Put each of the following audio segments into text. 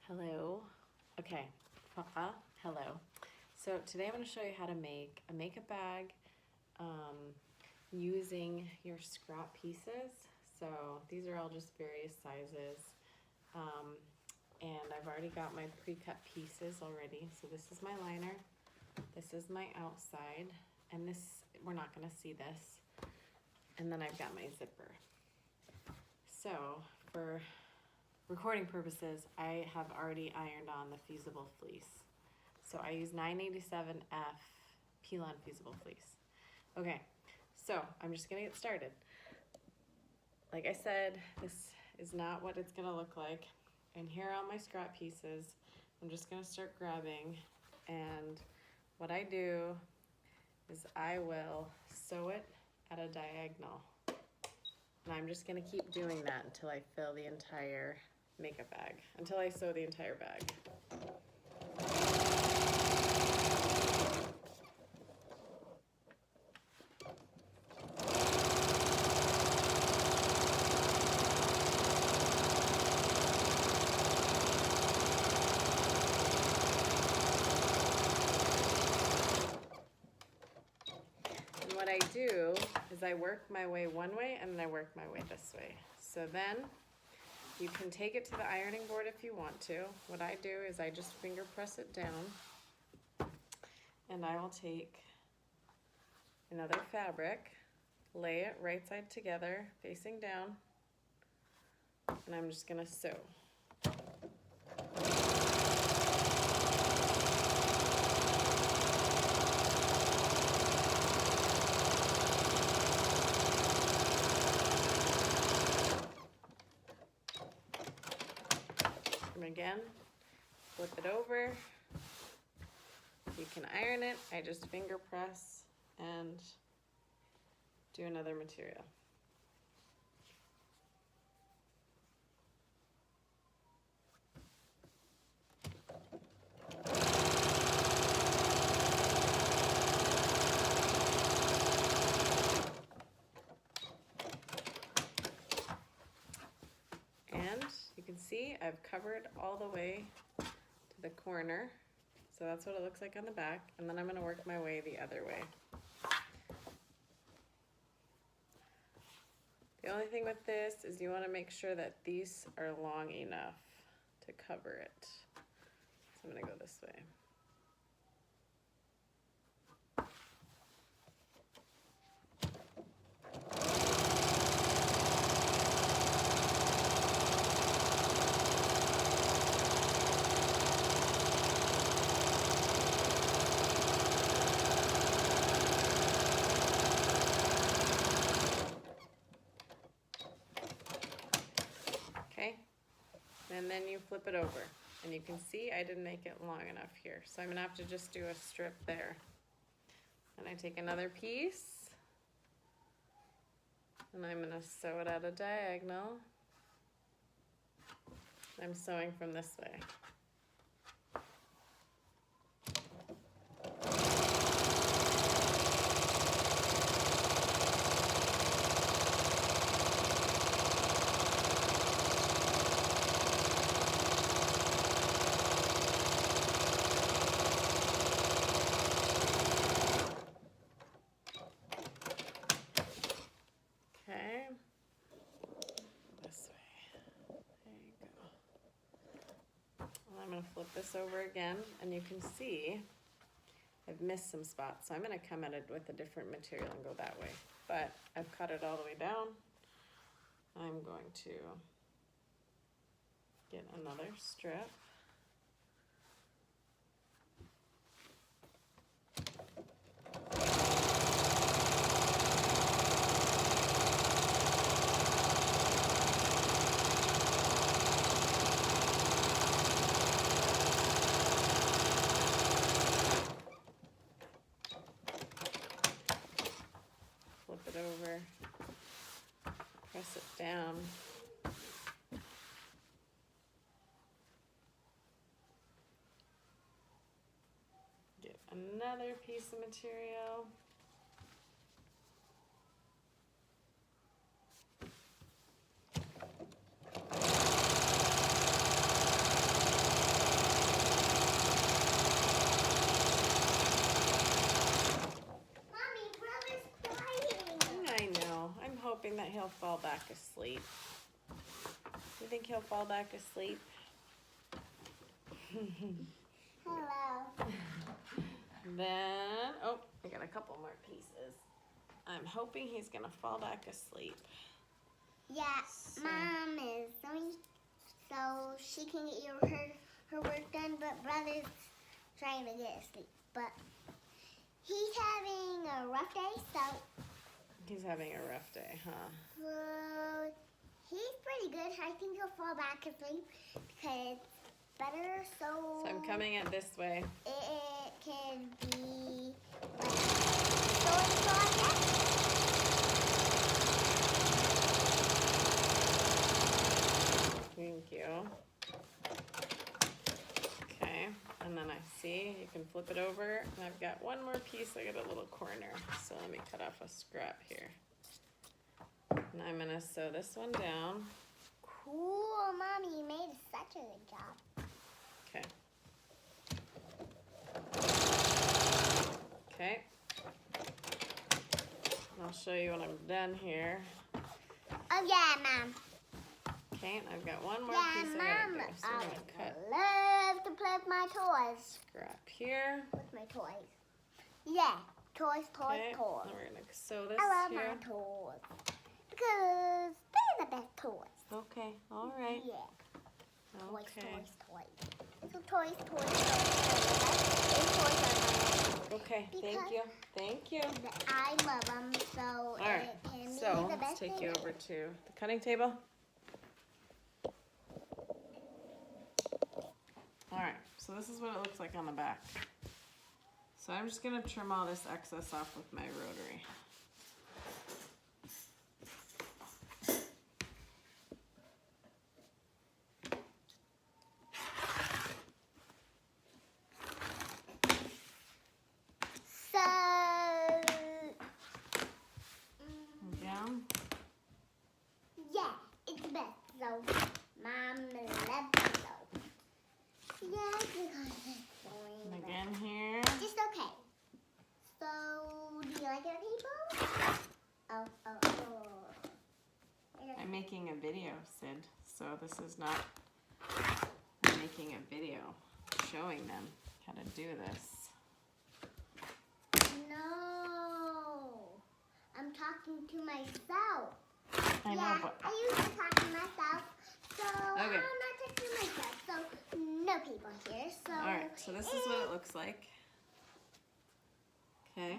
Hello. Okay. Hello. So today I'm going to show you how to make a makeup bag using your scrap pieces. So these are all just various sizes. And I've already got my pre-cut pieces already. So this is my liner. This is my outside. And this, we're not going to see this. And then I've got my zipper. So for recording purposes, I have already ironed on the fusible fleece. So I use 987F peel-on fusible fleece. Okay, so I'm just gonna get started. Like I said, this is not what it's gonna look like. And here are all my scrap pieces. I'm just gonna start grabbing, and what I do is I will sew it at a diagonal. And I'm just gonna keep doing that until I fill the entire makeup bag, until I sew the entire bag. And what I do is I work my way one way and then I work my way this way. So then you can take it to the ironing board if you want to. What I do is I just finger press it down, and I will take another fabric, lay it right side together, facing down, and I'm just gonna sew. And again, flip it over. You can iron it. I just finger press and do another material. And you can see I've covered all the way to the corner. So that's what it looks like on the back. And then I'm gonna work my way the other way. The only thing with this is you wanna make sure that these are long enough to cover it. So I'm gonna go this way. Okay, and then you flip it over. And you can see I didn't make it long enough here. So I'm gonna have to just do a strip there. And I take another piece, and I'm gonna sew it at a diagonal. I'm sewing from this way. Okay, this way, there you go. Well, I'm gonna flip this over again, and you can see I've missed some spots, so I'm gonna come at it with a different material and go that way. But I've cut it all the way down. I'm going to get another strip. Flip it over, press it down. Get another piece of material. he'll fall back asleep. You think he'll fall back asleep? Hello. Then, oh, I got a couple more pieces. I'm hoping he's gonna fall back asleep. Yeah, So. Mom is going so she can get her work done, but Brother's trying to get asleep. But he's having a rough day, so. He's having a rough day, huh? Well, he's pretty good. I think he'll fall back asleep because it's better. So I'm coming it this way. it can be like so again. Thank you. Okay, and then I see you can flip it over, and I've got one more piece. I got a little corner, so let me cut off a scrap here. And I'm gonna sew this one down. Cool, Mommy, you made such a good job. Okay. Okay. I'll show you when I'm done here. Oh yeah, Mom. Okay, and I've got one more Yeah, piece Mom. I gotta do. So I'm gonna cut Love to play with my toys. scrap here. With my toys. Yeah, toys, Okay, toys. now we're gonna sew this I love here. my toys because they're the best toys. Okay, all right. Yeah, toys, Okay. toys. So toys, toys. Okay, thank you. Thank you. I love them, so All right, it can be so the let's best take thing. you over to the cutting table. All right, so this is what it looks like on the back. So I'm just gonna trim all this excess off with my rotary. So, Down. yeah, it's the best. So, Mom loves it so. Yeah, because it's And going again here. just okay. So, do you like it, people? Oh. I'm making a video, Sid. So this is not, I'm making a video showing them how to do this. No, I'm talking to myself. I know, yeah, but I used to talk to myself, so Okay. I'm not talking to myself. So no people here. So all right, so this is what it looks like. Okay,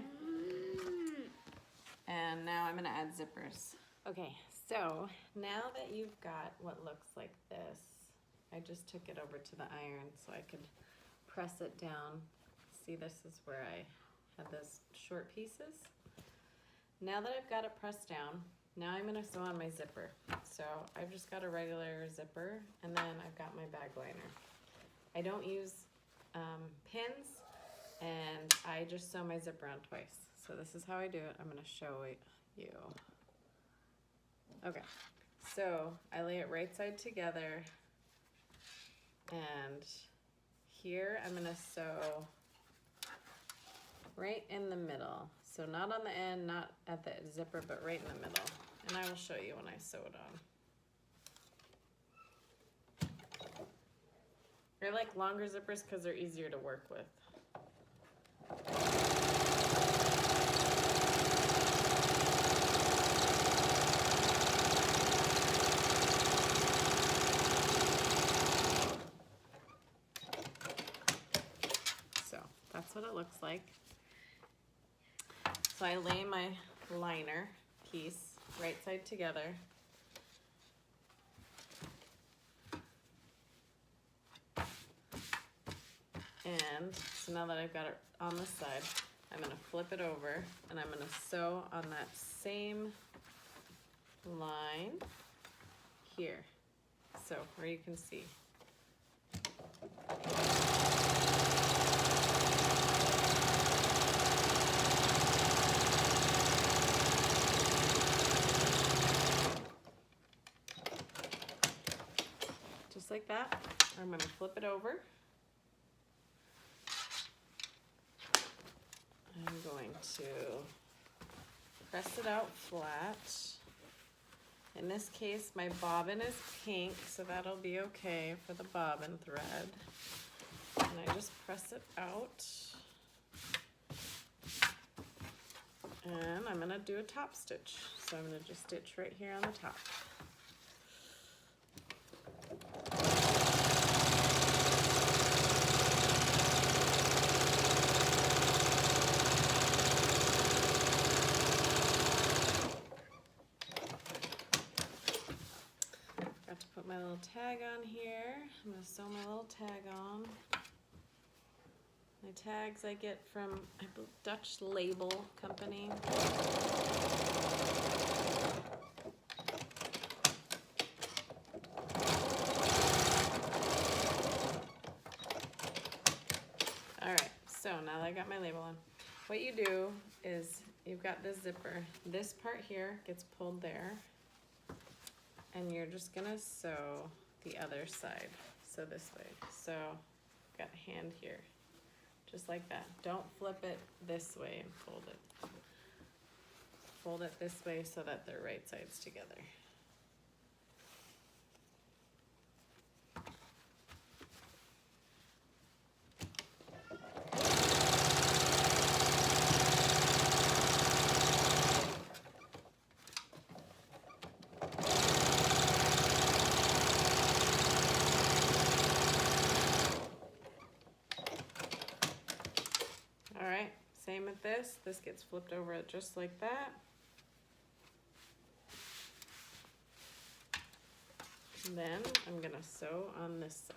and now I'm gonna add zippers. Okay, so now that you've got what looks like this, I just took it over to the iron so I could press it down. See, this is where I had those short pieces. Now that I've got it pressed down, now I'm gonna sew on my zipper. So I've just got a regular zipper, and then I've got my bag liner. I don't use pins, and I just sew my zipper on twice. So this is how I do it. I'm gonna show you. Okay, so I lay it right side together, and here I'm gonna sew right in the middle. So not on the end, not at the zipper, but right in the middle. And I will show you when I sew it on. I like longer zippers because they're easier to work with. So that's what it looks like. So I lay my liner piece right side together. And so now that I've got it on the side, I'm gonna flip it over and I'm gonna sew on that same line here. So where you can see. Just like that. I'm gonna flip it over. I'm going to press it out flat. In this case, my bobbin is pink, so that'll be okay for the bobbin thread. And I just press it out. And I'm gonna do a top stitch. So I'm gonna just stitch right here on the top. Got to put my little tag on here. I'm gonna sew my little tag on. My tags I get from a Dutch label company. Alright, so now that I got my label on, what you do is you've got this zipper. This part here gets pulled there, and you're just gonna sew the other side. So this way. So got a hand here. Just like that. Don't flip it this way and fold it. Fold it this way so that they're right sides together. Alright, same with this. This gets flipped over just like that. And then I'm gonna sew on this side.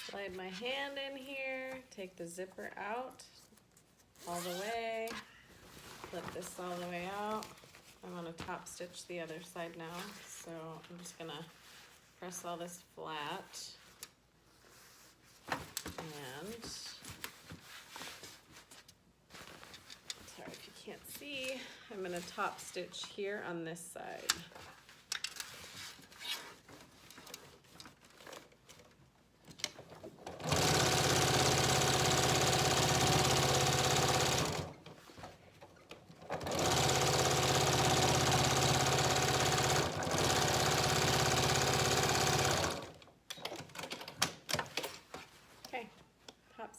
Slide my hand in here, take the zipper out all the way, flip this all the way out. I'm gonna top stitch the other side now, so I'm just gonna press all this flat, and sorry if you can't see, I'm gonna top stitch here on this side.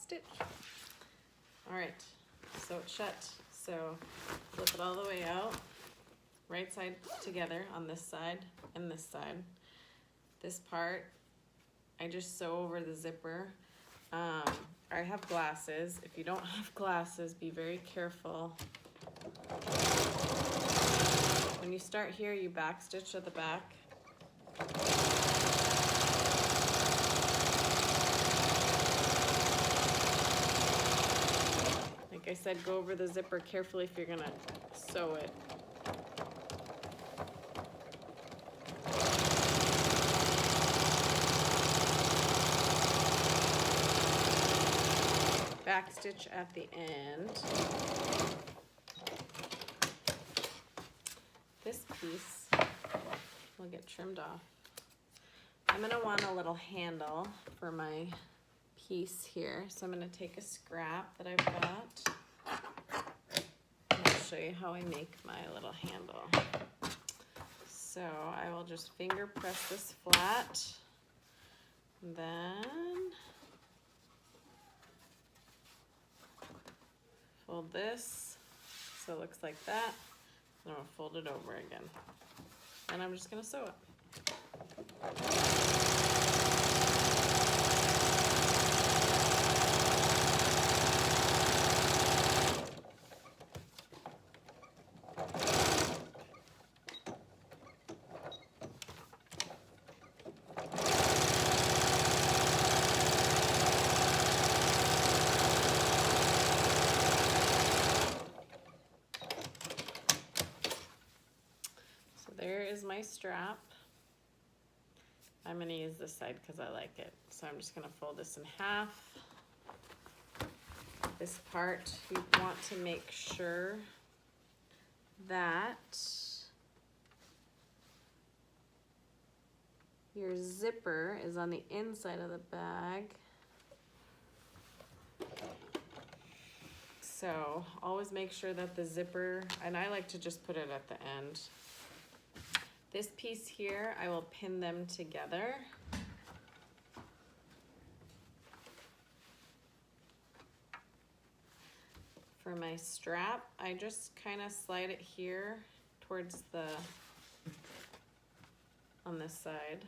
Stitch. All right, sew it shut. So flip it all the way out, right side together on this side and this side. This part, I just sew over the zipper. I have glasses. If you don't have glasses, be very careful. When you start here, you back stitch at the back. Like I said, go over the zipper carefully if you're gonna sew it. Back stitch at the end. This piece will get trimmed off. I'm gonna want a little handle for my piece here. So I'm gonna take a scrap that I've got. And I'll show you how I make my little handle. So I will just finger press this flat. Then fold this so it looks like that. Then I'll fold it over again. And I'm just gonna sew it. There is my strap. I'm going to use this side because I like it. So I'm just going to fold this in half. This part, you want to make sure that your zipper is on the inside of the bag. So always make sure that the zipper, and I like to just put it at the end. This piece here, I will pin them together. For my strap, I just kind of slide it here towards the, on this side.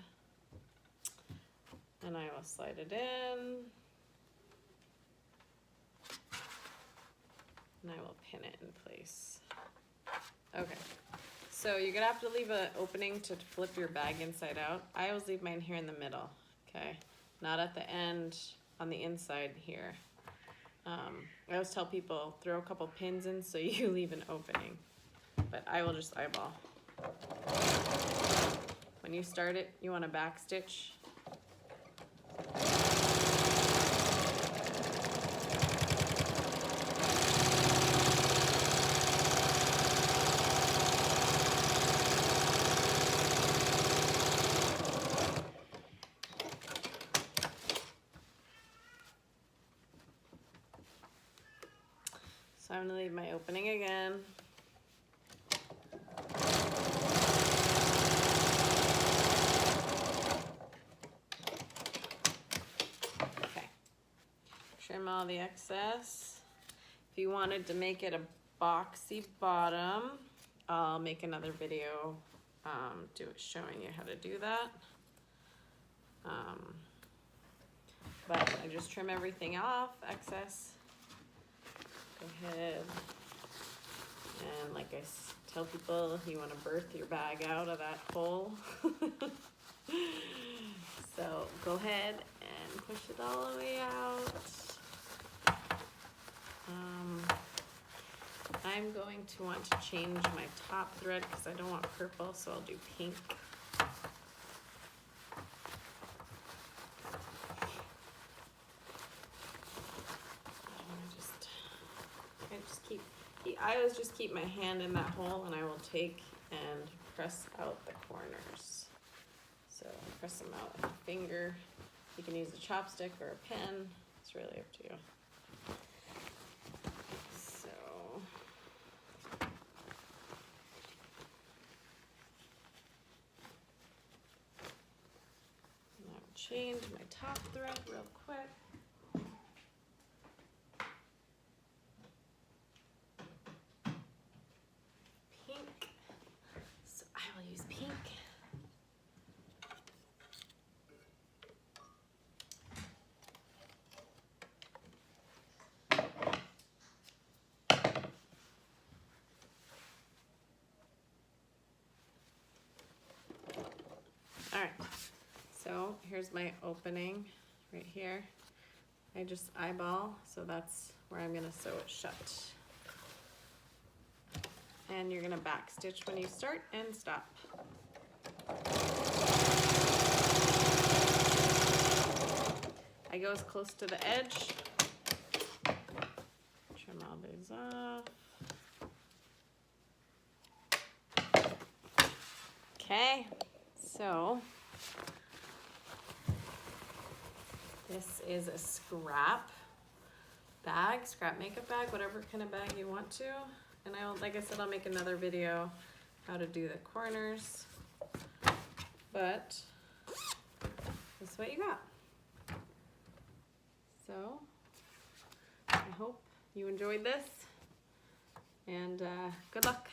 And I will slide it in. And I will pin it in place. Okay, so you're gonna have to leave an opening to flip your bag inside out. I always leave mine here in the middle, okay? Not at the end, on the inside here. I always tell people, throw a couple pins in so you leave an opening. But I will just eyeball. When you start it, you want to back stitch. So I'm going to leave my opening again. Okay. Trim all the excess. If you wanted to make it a boxy bottom, I'll make another video showing you how to do that. But I just trim everything off, excess. Go ahead, and like I tell people, you want to birth your bag out of that hole. So go ahead and push it all the way out. I'm going to want to change my top thread because I don't want purple, so I'll do pink. I always just keep my hand in that hole and I will take and press out the corners. So press them out with a finger. You can use a chopstick or a pen. It's really up to you. So I'll change my top thread real quick. All right, so here's my opening right here. I just eyeball, so that's where I'm gonna sew it shut. And you're gonna back stitch when you start and stop. I go as close to the edge. Trim all these off. Okay. So this is a scrap bag, scrap makeup bag, whatever kind of bag you want to. And like I said, I'll make another video how to do the corners. But this is what you got. So I hope you enjoyed this, and good luck.